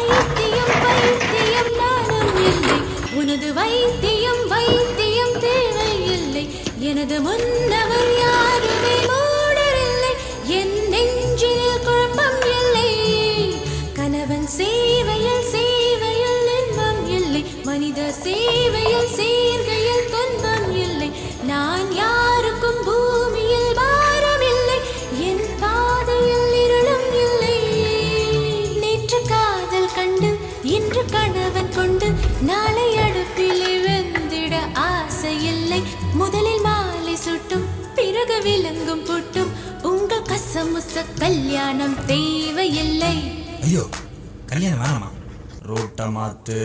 பைத்தியம் பைத்தியம் நானும் இல்லை. உனது வைத்தியம் வைத்தியம் தேவையில்லை. எனது முன்னவர் யாருமே மூடரில்லை. என் நெஞ்சில் குழப்பம் இல்லை. கணவன் சேவையில் சேவையில் இன்பம் இல்லை. மனித சேவையில் சேர்கையில் துன்பம் இல்லை. நான் யாருக்கும் பூமியில் பாரம் இல்லை. என் பாதையில் இருளும் இல்லை. நேற்று காதல் கண்டு இன்று கணவன் கொண்டு நாளை அடுப்பிலே வெந்திட ஆசை இல்லை. முதலில் மாலை சுட்டும் பிறகு விலங்கும் புட்டும் உங்கள் கசமுச கல்யாணம் தேவையில்லை. ஐயோ, கல்யாணம் வேணாமா? ரோட்ட மாத்து.